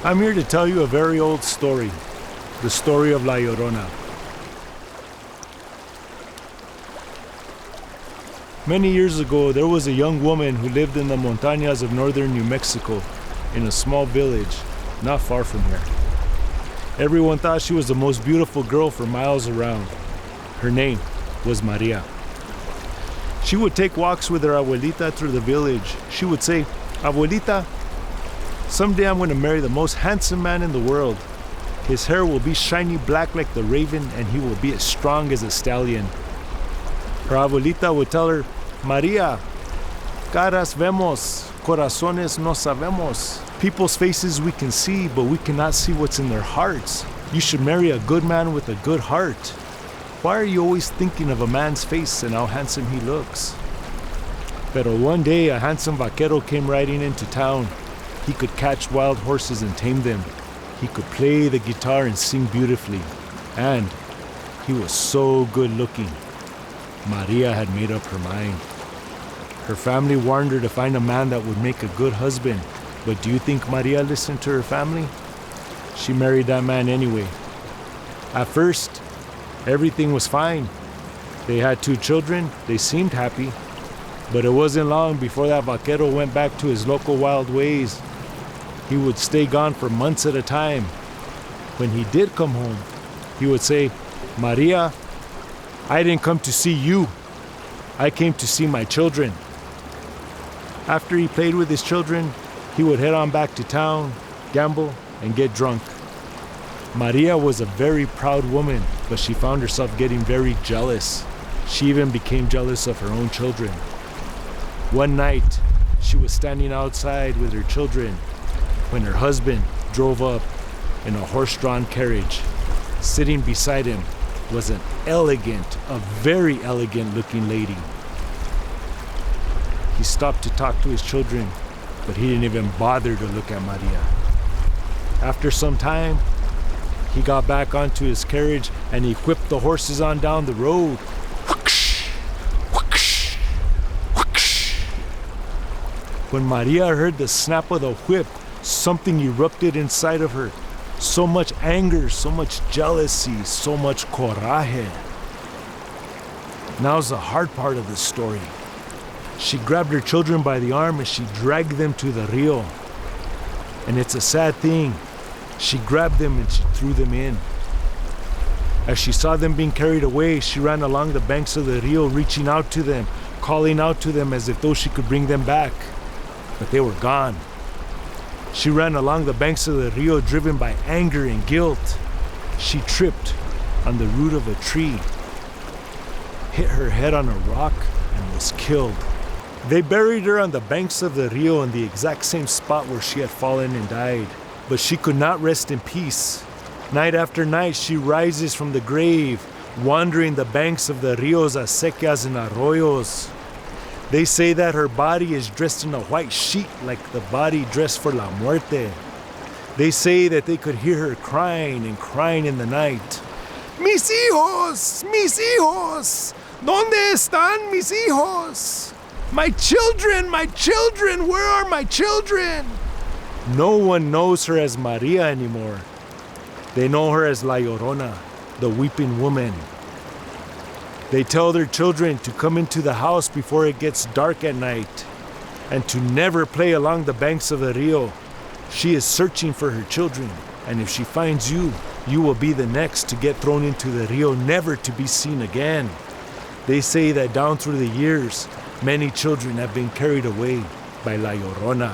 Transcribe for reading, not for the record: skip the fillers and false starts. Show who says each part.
Speaker 1: I'm here to tell you a very old story, the story of La Llorona. Many years ago, there was a young woman who lived in the montañas of northern New Mexico, in a small village not far from here. Everyone thought she was the most beautiful girl for miles around. Her name was Maria. She would take walks with her abuelita through the village. She would say, "Abuelita, someday I'm going to marry the most handsome man in the world. His hair will be shiny black like the raven, and he will be as strong as a stallion." Her abuelita would tell her, "Maria, caras vemos, corazones no sabemos." People's faces we can see, but we cannot see what's in their hearts. You should marry a good man with a good heart. Why are you always thinking of a man's face and how handsome he looks? Pero one day, a handsome vaquero came riding into town. He could catch wild horses and tame them. He could play the guitar and sing beautifully. And he was so good looking. Maria had made up her mind. Her family warned her to find a man that would make a good husband. But do you think Maria listened to her family? She married that man anyway. At first, everything was fine. They had 2 children. They seemed happy. But it wasn't long before that vaquero went back to his local wild ways. He would stay gone for months at a time. When he did come home, he would say, "Maria, I didn't come to see you. I came to see my children." After he played with his children, he would head on back to town, gamble, and get drunk. Maria was a very proud woman, but she found herself getting very jealous. She even became jealous of her own children. One night, she was standing outside with her children when her husband drove up in a horse-drawn carriage. Sitting beside him was a very elegant-looking lady. He stopped to talk to his children, but he didn't even bother to look at Maria. After some time, he got back onto his carriage and he whipped the horses on down the road. Whoosh, whoosh, whoosh. When Maria heard the snap of the whip, something erupted inside of her. So much anger, so much jealousy, so much coraje. Now's the hard part of the story. She grabbed her children by the arm and she dragged them to the rio. And it's a sad thing. She grabbed them and she threw them in. As she saw them being carried away, she ran along the banks of the rio, reaching out to them, calling out to them as if though she could bring them back. But they were gone. She ran along the banks of the rio, driven by anger and guilt. She tripped on the root of a tree, hit her head on a rock, and was killed. They buried her on the banks of the rio in the exact same spot where she had fallen and died. But she could not rest in peace. Night after night, she rises from the grave, wandering the banks of the rios, acequias, and arroyos. They say that her body is dressed in a white sheet like the body dressed for La Muerte. They say that they could hear her crying and crying in the night. "Mis hijos! Mis hijos! ¿Dónde están mis hijos? My children! My children! Where are my children?" No one knows her as Maria anymore. They know her as La Llorona, the weeping woman. They tell their children to come into the house before it gets dark at night and to never play along the banks of the rio. She is searching for her children, and if she finds you, you will be the next to get thrown into the rio, never to be seen again. They say that down through the years, many children have been carried away by La Llorona.